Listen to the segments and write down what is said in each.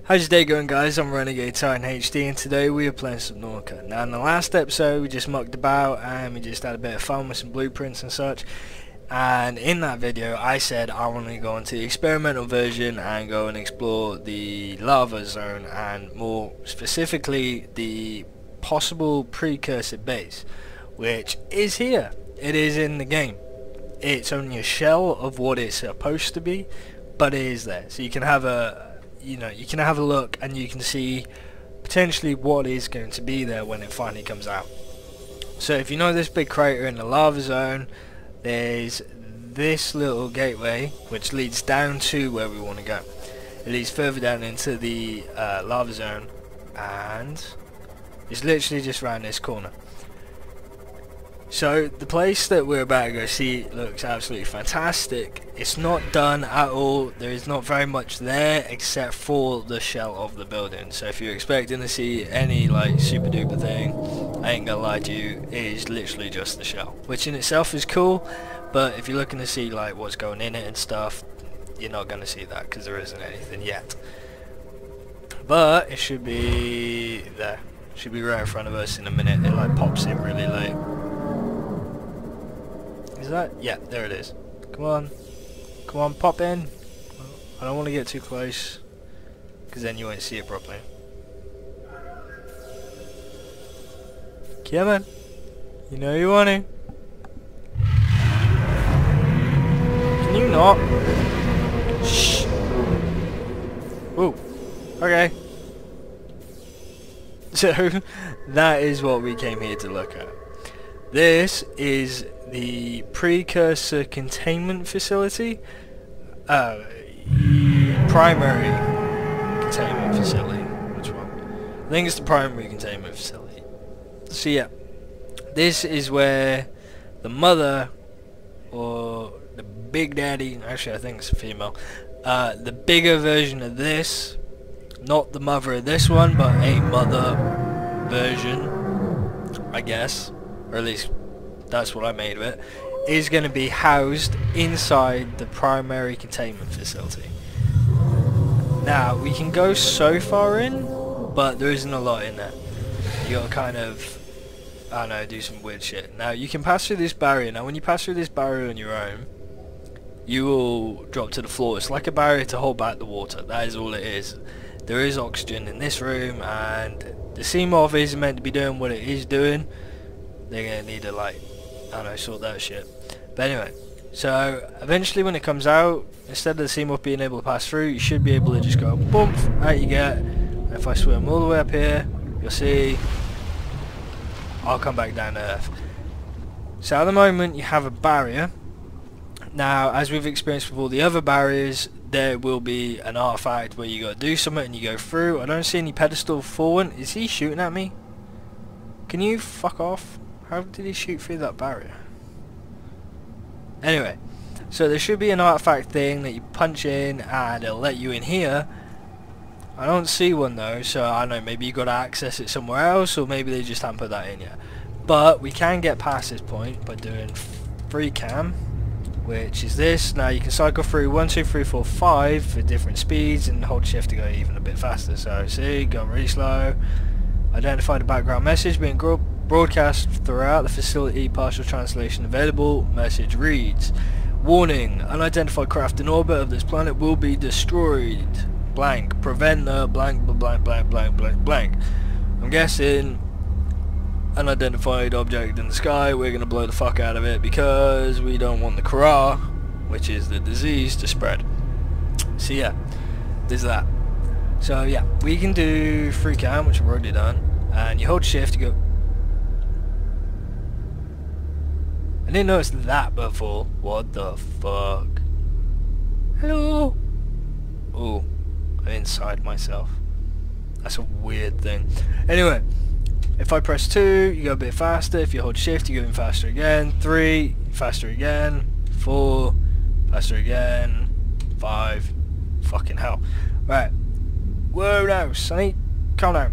How's your day going, guys? I'm RenegadeTitan HD and today we are playing Subnautica. Now in the last episode we just mucked about and we just had a bit of fun with some blueprints and such, and in that video I said I want to go into the experimental version and go and explore the lava zone, and more specifically the possible precursor base, which is here. It is in the game. It's only a shell of what it's supposed to be, but it is there, so you can have a you can have a look and you can see potentially what is going to be there when it finally comes out. So if you know this big crater in the lava zone, there's this little gateway which leads down to where we want to go. It leads further down into the lava zone, and it's literally just around this corner. So the place that we're about to go see looks absolutely fantastic. It's not done at all. There is not very much there except for the shell of the building. So if you're expecting to see any like super duper thing, I ain't gonna lie to you, it is literally just the shell, which in itself is cool, but if you're looking to see like what's going in it and stuff, you're not gonna see that because there isn't anything yet. But it should be there. It should be right in front of us in a minute. It like pops in really late. Is that? Yeah, there it is. Come on. Come on, pop in. I don't want to get too close, because then you won't see it properly. Come on. You know you want to. Can you not? Shh. Ooh. Okay. So, that is what we came here to look at. This is the precursor containment facility, primary containment facility. Which one? I think it's the primary containment facility. So yeah, this is where the mother, or the big daddy, actually I think it's a female, the bigger version of this, not the mother of this one, but a mother version, I guess, or at least that's what I made of it, is going to be housed inside the primary containment facility. Now we can go so far in, but there isn't a lot in there. You gotta kind of, I don't know, do some weird shit. Now you can pass through this barrier. Now when you pass through this barrier on your own, you will drop to the floor. It's like a barrier to hold back the water. That is all it is. There is oxygen in this room, and the Seamoth isn't meant to be doing what it is doing. They're gonna need to, like, I don't know, sort that shit. But anyway, so eventually when it comes out, instead of the Seamoth being able to pass through, you should be able to just go boom, out you get. And if I swim all the way up here, you'll see I'll come back down to earth. So at the moment you have a barrier. Now as we've experienced with all the other barriers, there will be an artifact where you gotta do something and you go through. I don't see any pedestal for one. Is he shooting at me? Can you fuck off? How did he shoot through that barrier? Anyway, so there should be an artifact thing that you punch in and it'll let you in here. I don't see one though, so I don't know, maybe you got to access it somewhere else, or maybe they just haven't put that in yet. But we can get past this point by doing free cam, which is this. Now you can cycle through 1, 2, 3, 4, 5 for different speeds and hold shift to go even a bit faster. So see, go really slow. Identify the background message being broadcast throughout the facility. Partial translation available. Message reads: warning, unidentified craft in orbit of this planet will be destroyed. Blank. Prevent the blank blank blank blank blank blank. I'm guessing unidentified object in the sky. We're gonna blow the fuck out of it because we don't want the Kra, which is the disease, to spread. So yeah, there's that. So yeah, we can do free cam, which I've already done, and you hold shift to go. I didn't notice that before. What the fuck? Hello? Oh, I'm inside myself. That's a weird thing. Anyway, if I press 2, you go a bit faster. If you hold shift, you go even faster again. 3, faster again. 4, faster again. 5, fucking hell. Right. Whoa now, Sonny. Calm down.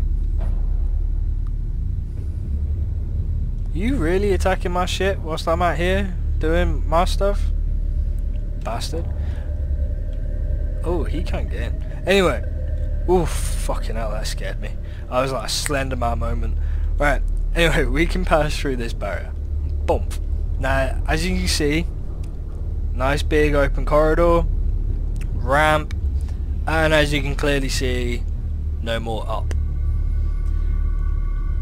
You really attacking my shit whilst I'm out here doing my stuff? Bastard. Oh, he can't get in. Anyway, Oof, fucking hell, that scared me. I was like a Slender Man moment. Right, anyway, we can pass through this barrier. Bump. Now, as you can see, nice big open corridor, ramp, and as you can clearly see, no more up.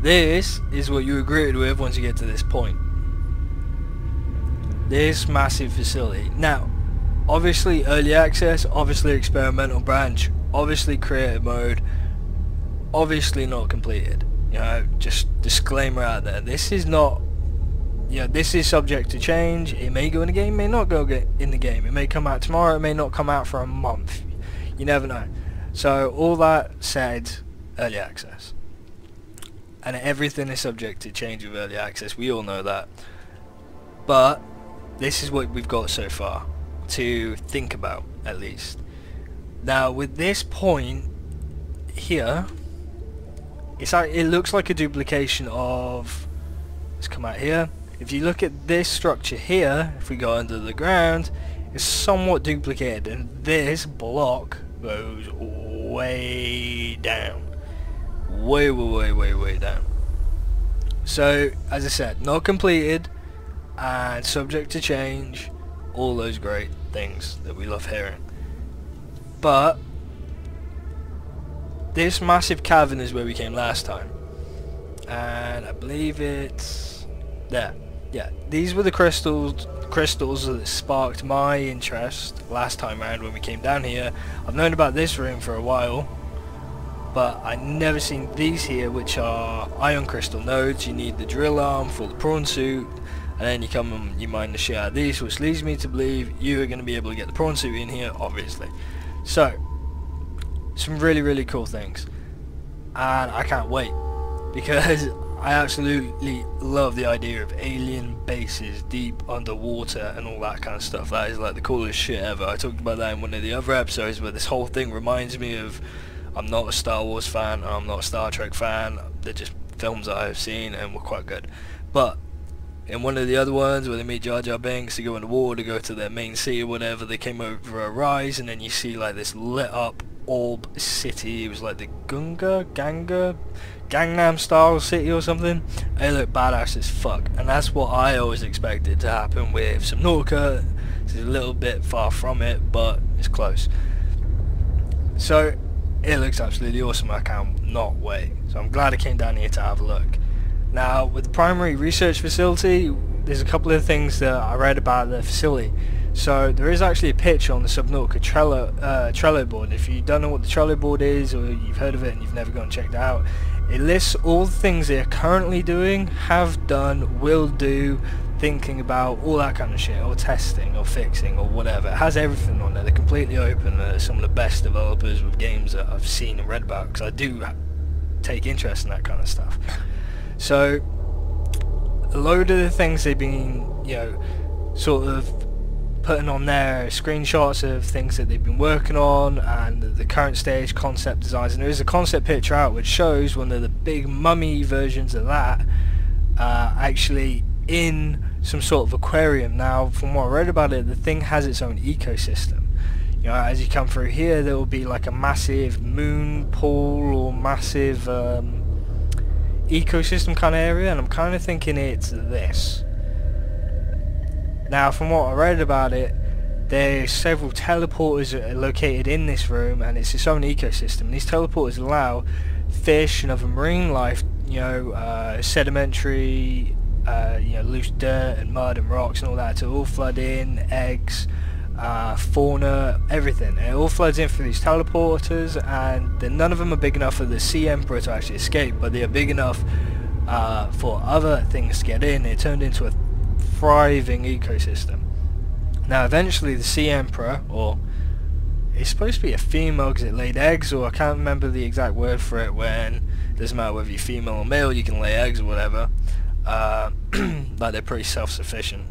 This is what you agreed with once you get to this point. This massive facility. Now, obviously early access, obviously experimental branch, obviously creative mode, obviously not completed. You know, just disclaimer out there. This is not, you know, this is subject to change. It may go in the game, may not go in the game. It may come out tomorrow, it may not come out for a month. You never know. So all that said, early access. And everything is subject to change with early access. We all know that. But this is what we've got so far to think about, at least. Now with this point here, it's like, it looks like a duplication of, let's come out here. If you look at this structure here, if we go under the ground, it's somewhat duplicated, and this block goes way down. Way down. So as I said, not completed and subject to change, all those great things that we love hearing. But this massive cavern is where we came last time, and I believe it's there. Yeah, these were the crystals that sparked my interest last time around when we came down here. I've known about this room for a while, but I never seen these here, which are ion crystal nodes. You need the drill arm for the prawn suit, and then you come and you mine the shit out of these, which leads me to believe you are going to be able to get the prawn suit in here, obviously. So, some really cool things, and I can't wait, because I absolutely love the idea of alien bases deep underwater and all that kind of stuff. That is like the coolest shit ever. I talked about that in one of the other episodes, where this whole thing reminds me of, I'm not a Star Wars fan, I'm not a Star Trek fan, they're just films that I've seen and were quite good. But in one of the other ones where they meet Jar Jar Binks, they go in the water to go to their main city or whatever, they came over a rise, and then you see like this lit up orb city. It was like the Gangnam style city or something. They look badass as fuck, and that's what I always expected to happen with Subnautica. It's a little bit far from it, but it's close. So it looks absolutely awesome. I can't not wait. So I'm glad I came down here to have a look. Now with the primary research facility, there's a couple of things that I read about the facility. So there is actually a pitch on the Subnautica Trello board. If you don't know what the Trello board is, or you've heard of it and you've never gone and checked it out, it lists all the things they're currently doing, have done, will do, thinking about, all that kind of shit, or testing, or fixing, or whatever. It has everything on there. They're completely open. They're some of the best developers with games that I've seen and read about, because I do take interest in that kind of stuff. So a load of the things they've been, you know, sort of putting on there, screenshots of things that they've been working on and the current stage concept designs, and there is a concept picture out which shows one of the big mummy versions of that actually in some sort of aquarium. Now from what I read about it, the thing has its own ecosystem. You know, as you come through here, there will be like a massive moon pool or massive ecosystem kind of area, and I'm kind of thinking it's this. Now from what I read about it, there's several teleporters that are located in this room, and it's its own ecosystem. These teleporters allow fish and other marine life, you know, sedimentary, you know, loose dirt and mud and rocks and all that to all flood in, eggs, fauna, everything. And it all floods in through these teleporters, and then none of them are big enough for the Sea Emperor to actually escape, but they are big enough for other things to get in. It turned into a thriving ecosystem. Now eventually the Sea Emperor, or it's supposed to be a female because it laid eggs, or I can't remember the exact word for it, when it doesn't matter whether you're female or male, you can lay eggs or whatever, like they're pretty self-sufficient.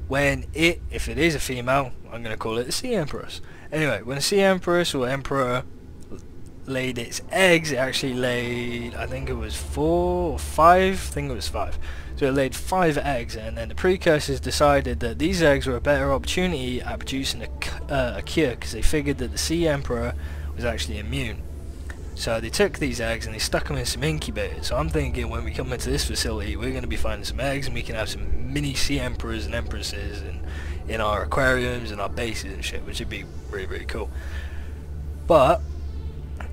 When if it is a female, I'm going to call it the Sea Empress. Anyway, when the Sea Empress or Emperor laid its eggs, it actually laid, I think it was 4 or 5, I think it was 5. So it laid 5 eggs, and then the precursors decided that these eggs were a better opportunity at producing a cure, because they figured that the Sea Emperor was actually immune. So they took these eggs and they stuck them in some incubators. So I'm thinking when we come into this facility, we're going to be finding some eggs and we can have some mini sea emperors and empresses and in our aquariums and our bases and shit, which would be really, really cool. But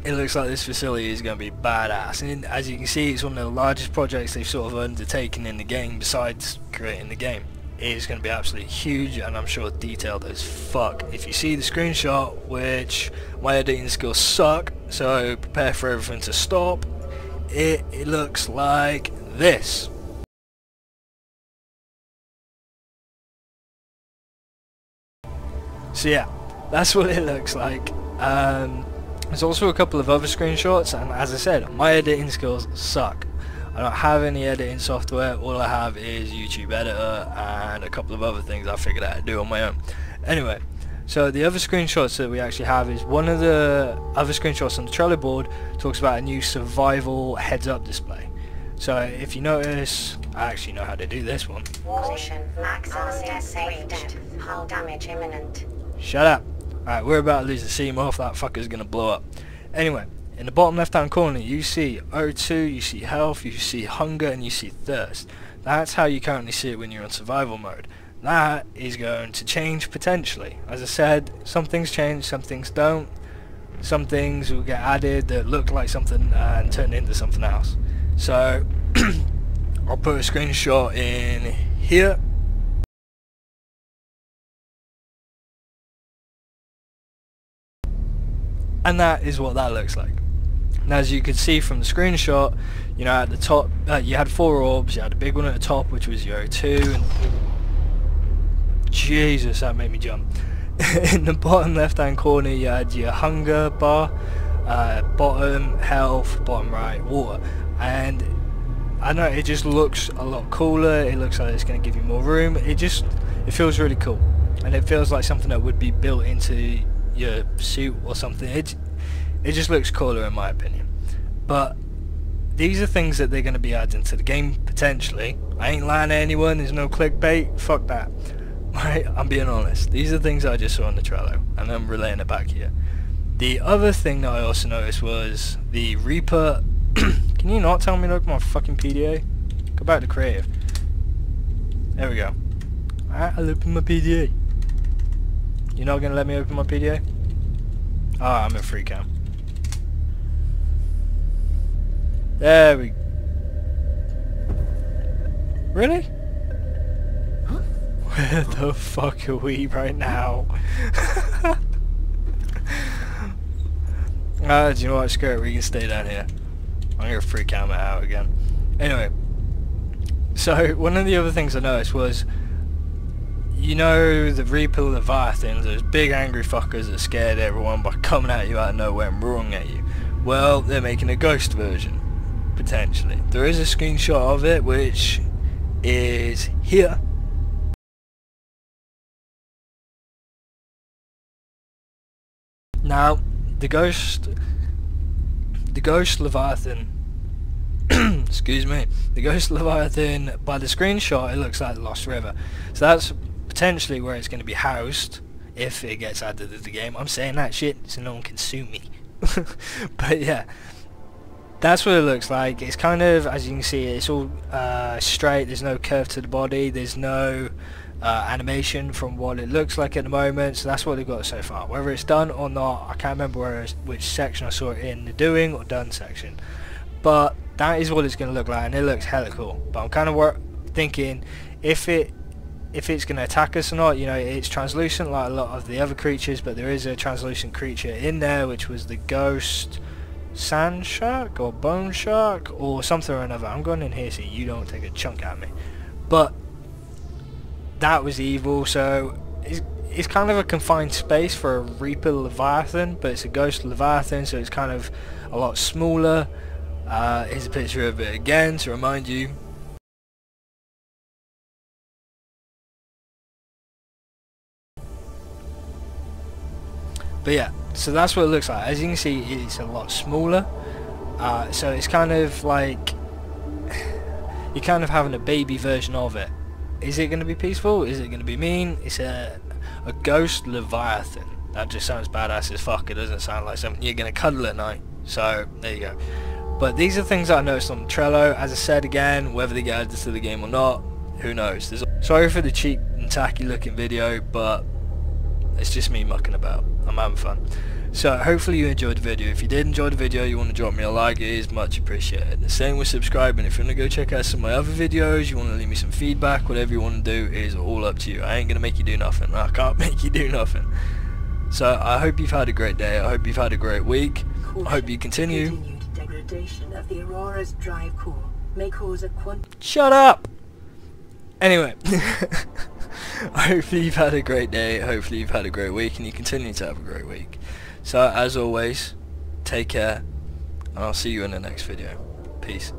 it looks like this facility is going to be badass, and as you can see, it's one of the largest projects they've sort of undertaken in the game besides creating the game. It is going to be absolutely huge, and I'm sure detailed as fuck. If you see the screenshot, which my editing skills suck, so prepare for everything to stop, it looks like this. So yeah, that's what it looks like. There's also a couple of other screenshots, and as I said, my editing skills suck. I don't have any editing software. All I have is YouTube editor and a couple of other things I figured out how to do on my own. Anyway, so the other screenshots that we actually have is one of the other screenshots on the Trello board talks about a new survival heads-up display. So if you notice, I actually know how to do this one. Warning, max RCS reached. Hull damage imminent. Shut up. Alright, we're about to lose the Seamoth, that fucker's gonna blow up. Anyway, in the bottom left hand corner you see O2, you see health, you see hunger, and you see thirst. That's how you currently see it when you're on survival mode. That is going to change potentially. As I said, some things change, some things don't. Some things will get added that look like something and turn into something else. So, I'll put a screenshot in here. And that is what that looks like. And as you could see from the screenshot, you know, at the top you had 4 orbs. You had a big one at the top, which was your O2, and Jesus, that made me jump. In the bottom left hand corner you had your hunger bar, bottom health, bottom right water, and I know it just looks a lot cooler. It looks like it's going to give you more room. It feels really cool, and it feels like something that would be built into your suit or something. It just looks cooler in my opinion. But these are things that they're going to be adding to the game potentially. I ain't lying to anyone, there's no clickbait, fuck that. Right, I'm being honest. These are things I just saw on the Trello and I'm relaying it back here. The other thing that I also noticed was the Reaper. Can you not tell me to look at my fucking PDA? Go back to creative. There we go. Alright, I'll open my PDA. You're not going to let me open my PDA? Ah, I'm in free cam. There we... Really? Huh? Where the fuck are we right now? Do you know what? Screw it, we can stay down here. I'm going to free cam it out again. Anyway. So, one of the other things I noticed was, you know, the Reaper Leviathans, those big angry fuckers that scared everyone by coming at you out of nowhere and roaring at you. Well, they're making a ghost version, potentially. There is a screenshot of it, which is here. Now, the Ghost Leviathan, excuse me, the Ghost Leviathan, by the screenshot, it looks like the Lost River. So that's potentially where it's going to be housed if it gets added to the game. I'm saying that shit so no one can sue me. But yeah, that's what it looks like. It's kind of, as you can see, it's all straight. There's no curve to the body. There's no animation from what it looks like at the moment. So that's what they've got so far. Whether it's done or not, I can't remember which section I saw it in, the doing or done section. But that is what it's going to look like, and it looks hella cool. But I'm kind of thinking if it's going to attack us or not. You know, it's translucent like a lot of the other creatures, but there is a translucent creature in there, which was the Ghost Sand Shark or Bone Shark or something or another. I'm going in here so you don't take a chunk at me. But that was evil, so it's kind of a confined space for a Reaper Leviathan, but it's a Ghost Leviathan, so it's kind of a lot smaller. Here's a picture of it again to remind you. But yeah, so that's what it looks like. As you can see, it's a lot smaller. So it's kind of like you're kind of having a baby version of it. Is it going to be peaceful? Is it going to be mean? It's a Ghost Leviathan. That just sounds badass as fuck. It doesn't sound like something you're going to cuddle at night. So, there you go. But these are things that I noticed on Trello. As I said again, whether they get added to the game or not, who knows. Sorry for the cheap and tacky looking video, but it's just me mucking about. I'm having fun. So hopefully you enjoyed the video. If you did enjoy the video, you want to drop me a like, it is much appreciated. The same with subscribing. If you want to go check out some of my other videos, you want to leave me some feedback, whatever you want to do is all up to you. I ain't going to make you do nothing. I can't make you do nothing. So I hope you've had a great day. I hope you've had a great week. I hope you continue. Continued degradation of the Aurora's drive core may cause a Shut up! Anyway, hopefully you've had a great day, hopefully you've had a great week, and you continue to have a great week. So as always, take care, and I'll see you in the next video. Peace.